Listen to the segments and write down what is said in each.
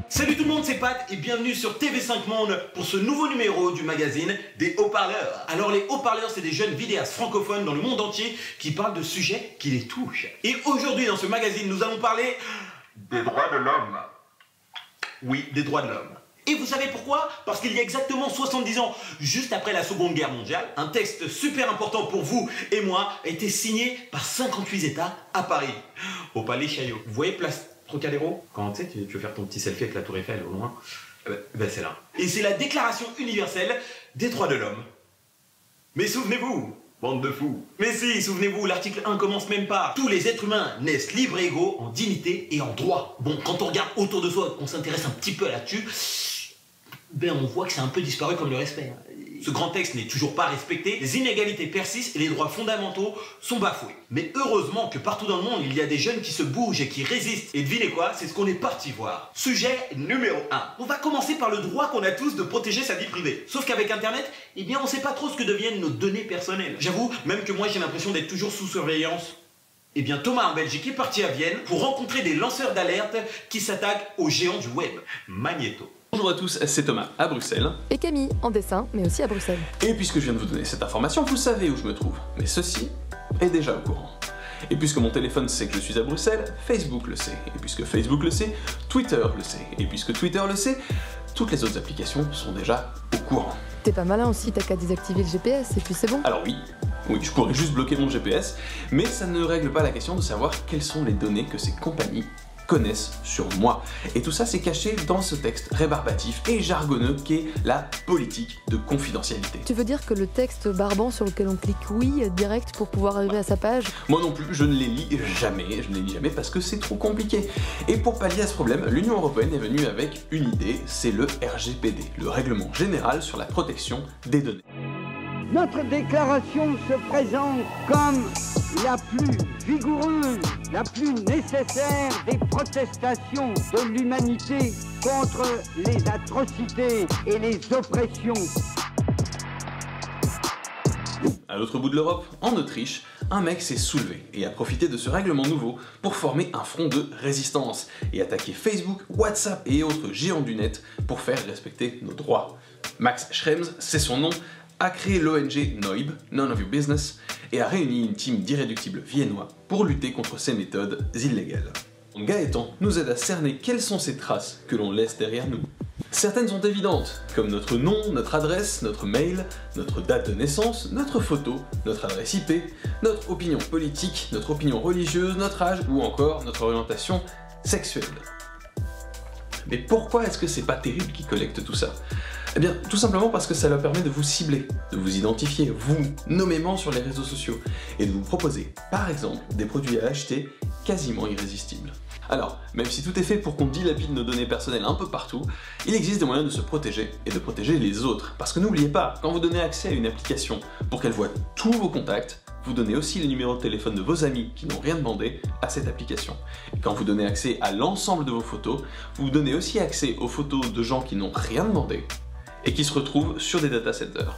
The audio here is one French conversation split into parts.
Salut tout le monde, c'est Pat et bienvenue sur TV5 Monde pour ce nouveau numéro du magazine des haut-parleurs. Alors les haut-parleurs, c'est des jeunes vidéastes francophones dans le monde entier qui parlent de sujets qui les touchent. Et aujourd'hui dans ce magazine, nous allons parler des droits de l'homme. Oui, des droits de l'homme. Et vous savez pourquoi? Parce qu'il y a exactement 70 ans, juste après la Seconde Guerre mondiale, un texte super important pour vous et moi a été signé par 58 États à Paris, au Palais Chaillot. Vous voyez Place Trocadéro? Quand tu sais, tu veux faire ton petit selfie avec la Tour Eiffel au loin, ben c'est là. Et c'est la Déclaration universelle des droits de l'homme. Mais souvenez-vous, bande de fous. Mais si, souvenez-vous, l'article 1 commence même pas. Tous les êtres humains naissent libres et égaux en dignité et en droit. Bon, quand on regarde autour de soi, qu'on s'intéresse un petit peu là-dessus, ben on voit que c'est un peu disparu comme le respect. Ce grand texte n'est toujours pas respecté, les inégalités persistent et les droits fondamentaux sont bafoués. Mais heureusement que partout dans le monde, il y a des jeunes qui se bougent et qui résistent. Et devinez quoi? C'est ce qu'on est parti voir. Sujet numéro 1. On va commencer par le droit qu'on a tous de protéger sa vie privée. Sauf qu'avec Internet, eh bien on sait pas trop ce que deviennent nos données personnelles. J'avoue, même que moi j'ai l'impression d'être toujours sous surveillance. Eh bien Thomas en Belgique est parti à Vienne pour rencontrer des lanceurs d'alerte qui s'attaquent aux géants du web, Magneto. Bonjour à tous, c'est Thomas à Bruxelles. Et Camille, en dessin, mais aussi à Bruxelles. Et puisque je viens de vous donner cette information, vous savez où je me trouve. Mais ceci est déjà au courant. Et puisque mon téléphone sait que je suis à Bruxelles, Facebook le sait. Et puisque Facebook le sait, Twitter le sait. Et puisque Twitter le sait, toutes les autres applications sont déjà au courant. T'es pas malin aussi, t'as qu'à désactiver le GPS et puis c'est bon. Alors oui, je pourrais juste bloquer mon GPS, mais ça ne règle pas la question de savoir quelles sont les données que ces compagnies connaissent sur moi. Et tout ça c'est caché dans ce texte rébarbatif et jargonneux qu'est la politique de confidentialité. Tu veux dire que le texte barbant sur lequel on clique oui direct pour pouvoir arriver à sa page? Moi non plus, je ne les lis jamais, parce que c'est trop compliqué. Et pour pallier à ce problème, l'Union Européenne est venue avec une idée, c'est le RGPD, le Règlement Général sur la protection des données. Notre déclaration se présente comme la plus vigoureuse, la plus nécessaire des protestations de l'humanité contre les atrocités et les oppressions. À l'autre bout de l'Europe, en Autriche, un mec s'est soulevé et a profité de ce règlement nouveau pour former un front de résistance et attaquer Facebook, WhatsApp et autres géants du net pour faire respecter nos droits. Max Schrems, c'est son nom, a créé l'ONG NOIB, None of Your Business, et a réuni une team d'irréductibles viennois pour lutter contre ces méthodes illégales. Gaëtan nous aide à cerner quelles sont ces traces que l'on laisse derrière nous. Certaines sont évidentes, comme notre nom, notre adresse, notre mail, notre date de naissance, notre photo, notre adresse IP, notre opinion politique, notre opinion religieuse, notre âge ou encore notre orientation sexuelle. Mais pourquoi est-ce que c'est pas terrible qu'ils collectent tout ça? Eh bien, tout simplement parce que ça leur permet de vous cibler, de vous identifier, vous, nommément sur les réseaux sociaux, et de vous proposer, par exemple, des produits à acheter quasiment irrésistibles. Alors, même si tout est fait pour qu'on dilapide nos données personnelles un peu partout, il existe des moyens de se protéger et de protéger les autres. Parce que n'oubliez pas, quand vous donnez accès à une application pour qu'elle voit tous vos contacts, vous donnez aussi les numéros de téléphone de vos amis qui n'ont rien demandé à cette application. Et quand vous donnez accès à l'ensemble de vos photos, vous donnez aussi accès aux photos de gens qui n'ont rien demandé et qui se retrouvent sur des data centers.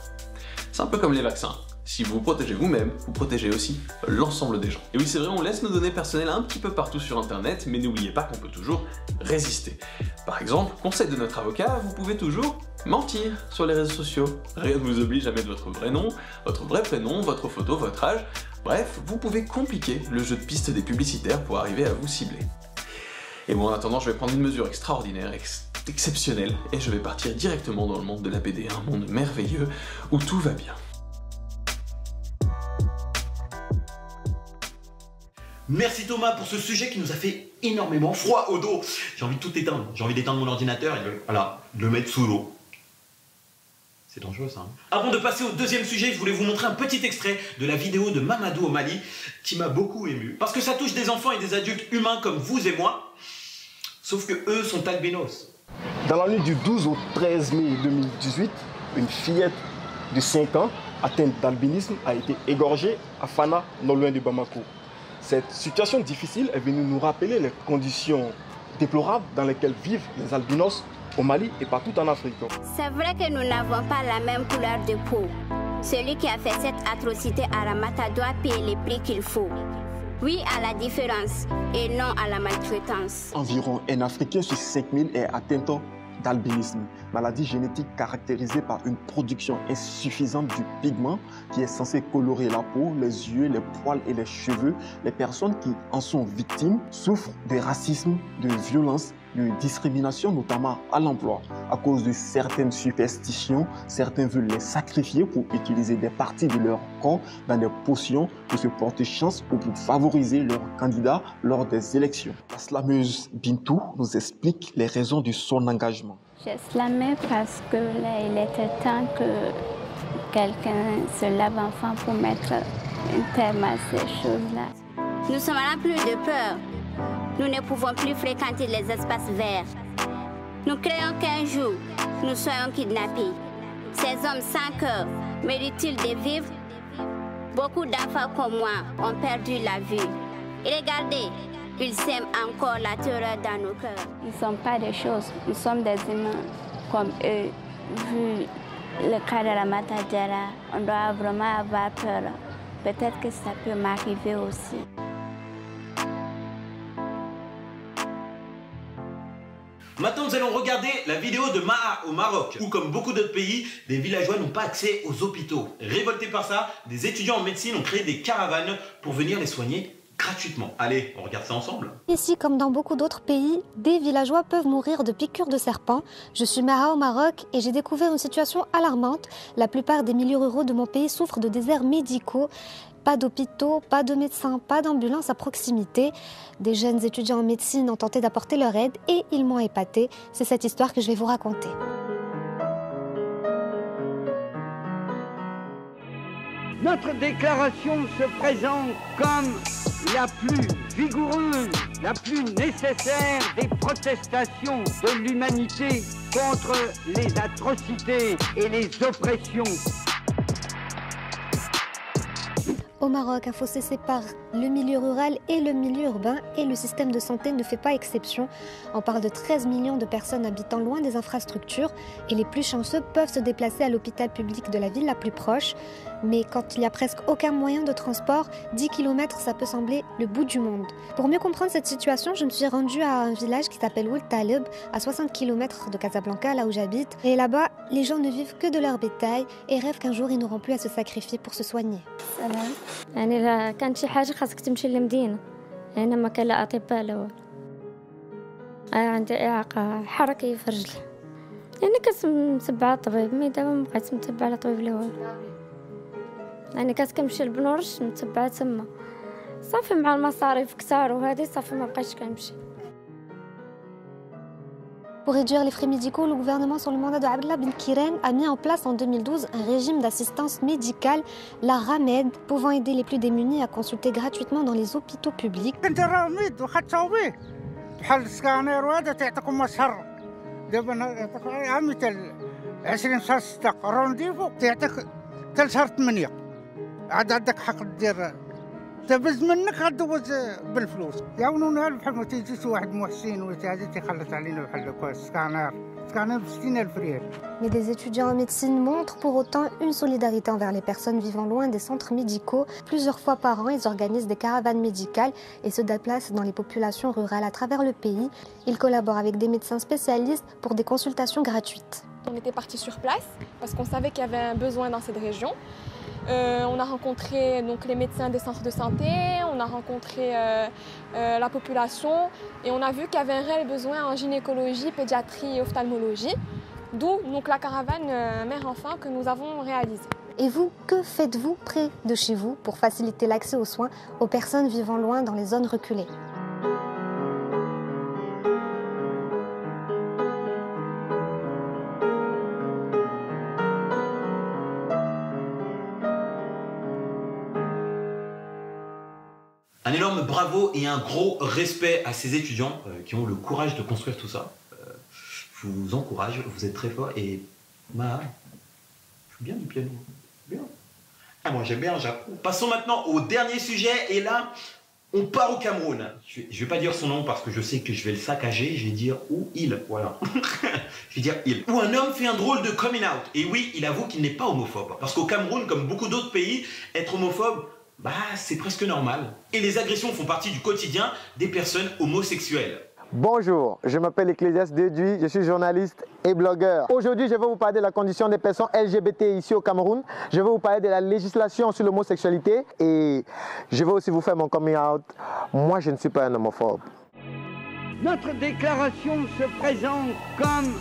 C'est un peu comme les vaccins. Si vous vous protégez vous-même, vous protégez aussi l'ensemble des gens. Et oui, c'est vrai, on laisse nos données personnelles un petit peu partout sur Internet, mais n'oubliez pas qu'on peut toujours résister. Par exemple, conseil de notre avocat, vous pouvez toujours mentir sur les réseaux sociaux. Rien ne vous oblige à mettre votre vrai nom, votre vrai prénom, votre photo, votre âge. Bref, vous pouvez compliquer le jeu de piste des publicitaires pour arriver à vous cibler. Et moi, en attendant, je vais prendre une mesure extraordinaire, exceptionnelle, et je vais partir directement dans le monde de la BD, un monde merveilleux où tout va bien. Merci Thomas pour ce sujet qui nous a fait énormément froid au dos. J'ai envie de tout éteindre. J'ai envie d'éteindre mon ordinateur et de le mettre sous l'eau. C'est dangereux ça. Hein. Avant de passer au deuxième sujet, je voulais vous montrer un petit extrait de la vidéo de Mamadou au Mali qui m'a beaucoup ému. Parce que ça touche des enfants et des adultes humains comme vous et moi, sauf que eux sont albinos. Dans la nuit du 12 au 13 mai 2018, une fillette de 5 ans atteinte d'albinisme a été égorgée à Fana, non loin de Bamako. Cette situation difficile est venue nous rappeler les conditions déplorables dans lesquelles vivent les albinos au Mali et partout en Afrique. C'est vrai que nous n'avons pas la même couleur de peau. Celui qui a fait cette atrocité à Ramata doit payer les prix qu'il faut. Oui à la différence et non à la maltraitance. Environ un Africain sur 5000 est atteint d'albinisme, maladie génétique caractérisée par une production insuffisante du pigment qui est censé colorer la peau, les yeux, les poils et les cheveux. Les personnes qui en sont victimes souffrent de racisme, de violence, de discrimination, notamment à l'emploi. À cause de certaines superstitions, certains veulent les sacrifier pour utiliser des parties de leur corps dans des potions pour se porter chance ou pour favoriser leur candidat lors des élections. La slameuse Bintou nous explique les raisons de son engagement. J'ai slamé parce que là, il était temps que quelqu'un se lève enfin pour mettre un terme à ces choses-là. Nous sommes là plus de peur. Nous ne pouvons plus fréquenter les espaces verts. Nous craignons qu'un jour, nous soyons kidnappés. Ces hommes sans cœur méritent-ils de vivre? Beaucoup d'enfants comme moi ont perdu la vue. Et regardez, ils sèment encore la terreur dans nos cœurs. Nous ne sommes pas des choses, nous sommes des humains comme eux. Vu le cas de la Matadjara, on doit vraiment avoir peur. Peut-être que ça peut m'arriver aussi. Maintenant, nous allons regarder la vidéo de Maha au Maroc, où comme beaucoup d'autres pays, des villageois n'ont pas accès aux hôpitaux. Révoltés par ça, des étudiants en médecine ont créé des caravanes pour venir les soigner gratuitement. Allez, on regarde ça ensemble. Ici, comme dans beaucoup d'autres pays, des villageois peuvent mourir de piqûres de serpents. Je suis Maha au Maroc et j'ai découvert une situation alarmante. La plupart des milieux ruraux de mon pays souffrent de déserts médicaux. Pas d'hôpitaux, pas de médecins, pas d'ambulances à proximité. Des jeunes étudiants en médecine ont tenté d'apporter leur aide et ils m'ont épaté. C'est cette histoire que je vais vous raconter. Notre déclaration se présente comme la plus vigoureuse, la plus nécessaire des protestations de l'humanité contre les atrocités et les oppressions. Au Maroc, un fossé sépare le milieu rural et le milieu urbain et le système de santé ne fait pas exception. On parle de 13 millions de personnes habitant loin des infrastructures et les plus chanceux peuvent se déplacer à l'hôpital public de la ville la plus proche. Mais quand il n'y a presque aucun moyen de transport, 10 km ça peut sembler le bout du monde. Pour mieux comprendre cette situation, je me suis rendue à un village qui s'appelle Ould Taleb, à 60 km de Casablanca, là où j'habite. Et là-bas, les gens ne vivent que de leur bétail et rêvent qu'un jour ils n'auront plus à se sacrifier pour se soigner. يعني إذا كانت شي حاجة خاصك تمشي للمدينة هنا ما كان لا أطباء لا والو. عندي إعاقة حركية في رجلي يعني كنت متبعة طبيب مي دابا مبقيت متبعة لا طبيب لا والو يعني كنت كنمشي لبنورش متبعة تما صافي مع المصاريف كتار وهذه صافي ما بقيتش كنمشي. Pour réduire les frais médicaux, le gouvernement, sur le mandat de Abdallah Ben Kiren, a mis en place en 2012 un régime d'assistance médicale, la RAMED, pouvant aider les plus démunis à consulter gratuitement dans les hôpitaux publics. تبز منك غدوز بالفلوس يعاونونا بحال ما تيجيش واحد محسن وتاجي تيخلص علينا بحال هكا سكانر ب 60,000 ريال. Mais des étudiants en médecine montrent pour autant une solidarité envers les personnes vivant loin des centres médicaux. Plusieurs fois par an, ils organisent des caravanes médicales et se déplacent dans les populations rurales à travers le pays. Ils collaborent avec des médecins spécialistes pour des consultations gratuites. On était partis sur place parce qu'on savait qu'il y avait un besoin dans cette région. On a rencontré donc, les médecins des centres de santé, on a rencontré la population et on a vu qu'il y avait un réel besoin en gynécologie, pédiatrie et ophtalmologie, d'où donc, la caravane mère-enfant que nous avons réalisée. Et vous, que faites-vous près de chez vous pour faciliter l'accès aux soins aux personnes vivant loin dans les zones reculées ? Un énorme bravo et un gros respect à ces étudiants qui ont le courage de construire tout ça. Je vous encourage, vous êtes très forts et Maha, je joue bien du piano. Bien. Ah, moi j'aime bien, j'apprends. Passons maintenant au dernier sujet et là, on part au Cameroun. Je ne vais pas dire son nom parce que je sais que je vais le saccager, je vais dire ou il, voilà. Je vais dire il. Où un homme fait un drôle de coming out. Et oui, il avoue qu'il n'est pas homophobe. Parce qu'au Cameroun, comme beaucoup d'autres pays, être homophobe, bah c'est presque normal. Et les agressions font partie du quotidien des personnes homosexuelles. Bonjour, je m'appelle Ecclésias Deduy, je suis journaliste et blogueur. Aujourd'hui, je vais vous parler de la condition des personnes LGBT ici au Cameroun. Je vais vous parler de la législation sur l'homosexualité et je vais aussi vous faire mon coming out. Moi, je ne suis pas un homophobe. Notre déclaration se présente comme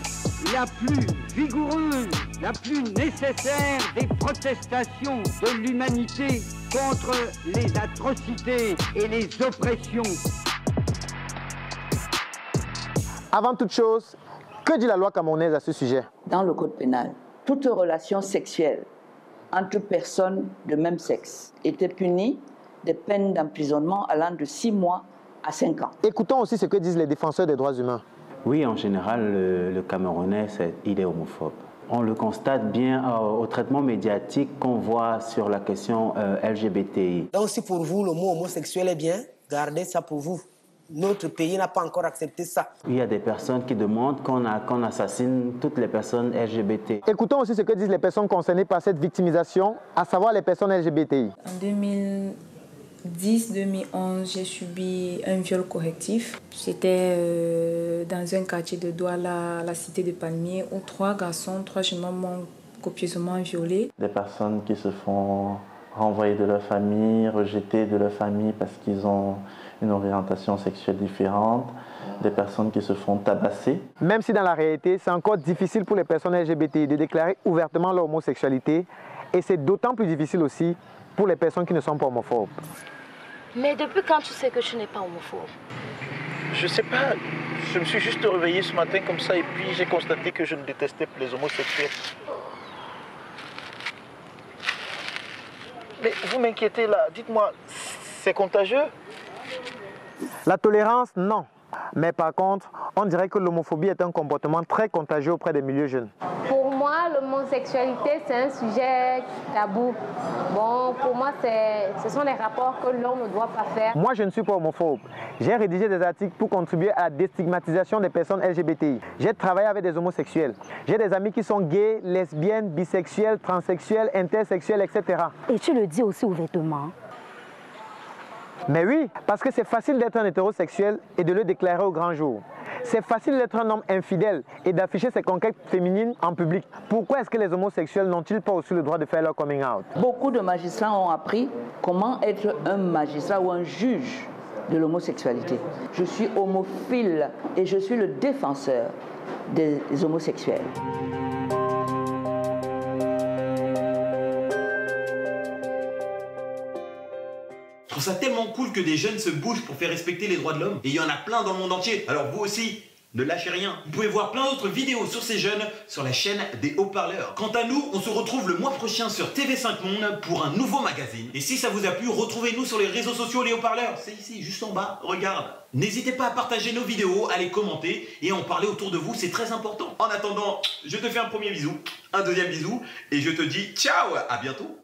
la plus vigoureuse, la plus nécessaire des protestations de l'humanité contre les atrocités et les oppressions. Avant toute chose, que dit la loi camerounaise à ce sujet? Dans le code pénal, toute relation sexuelle entre personnes de même sexe était punie de peines d'emprisonnement allant de 6 mois à 5 ans. Écoutons aussi ce que disent les défenseurs des droits humains. Oui, en général, le Camerounais, il est homophobe. On le constate bien au traitement médiatique qu'on voit sur la question LGBTI. Donc si pour vous, le mot homosexuel est bien, gardez ça pour vous. Notre pays n'a pas encore accepté ça. Il y a des personnes qui demandent qu'on assassine toutes les personnes LGBT. Écoutons aussi ce que disent les personnes concernées par cette victimisation, à savoir les personnes LGBTI. En 2010-2011, j'ai subi un viol correctif. J'étais dans un quartier de Douala, la cité de Palmiers, où 3 garçons, 3 jeunes hommes m'ont copieusement violée. Des personnes qui se font renvoyer de leur famille, rejeter de leur famille parce qu'ils ont une orientation sexuelle différente, des personnes qui se font tabasser. Même si dans la réalité, c'est encore difficile pour les personnes LGBT de déclarer ouvertement leur homosexualité, et c'est d'autant plus difficile aussi pour les personnes qui ne sont pas homophobes. Mais depuis quand tu sais que tu n'es pas homophobe? Je sais pas, je me suis juste réveillé ce matin comme ça et puis j'ai constaté que je ne détestais plus les homosexuels. Mais vous m'inquiétez là, dites-moi, c'est contagieux? La tolérance, non. Mais par contre, on dirait que l'homophobie est un comportement très contagieux auprès des milieux jeunes. Pour moi, l'homosexualité, c'est un sujet tabou. Bon, pour moi, ce sont des rapports que l'on ne doit pas faire. Moi, je ne suis pas homophobe. J'ai rédigé des articles pour contribuer à la déstigmatisation des personnes LGBTI. J'ai travaillé avec des homosexuels. J'ai des amis qui sont gays, lesbiennes, bisexuels, transsexuels, intersexuels, etc. Et tu le dis aussi ouvertement. Mais oui, parce que c'est facile d'être un hétérosexuel et de le déclarer au grand jour. C'est facile d'être un homme infidèle et d'afficher ses conquêtes féminines en public. Pourquoi est-ce que les homosexuels n'ont-ils pas aussi le droit de faire leur coming out? Beaucoup de magistrats ont appris comment être un magistrat ou un juge de l'homosexualité. Je suis homophile et je suis le défenseur des homosexuels. Je trouve ça tellement cool que des jeunes se bougent pour faire respecter les droits de l'homme. Et il y en a plein dans le monde entier. Alors vous aussi, ne lâchez rien. Vous pouvez voir plein d'autres vidéos sur ces jeunes sur la chaîne des haut-parleurs. Quant à nous, on se retrouve le mois prochain sur TV5 Monde pour un nouveau magazine. Et si ça vous a plu, retrouvez-nous sur les réseaux sociaux les haut-parleurs. C'est ici, juste en bas, regarde. N'hésitez pas à partager nos vidéos, à les commenter et à en parler autour de vous, c'est très important. En attendant, je te fais un premier bisou, un deuxième bisou et je te dis ciao, à bientôt.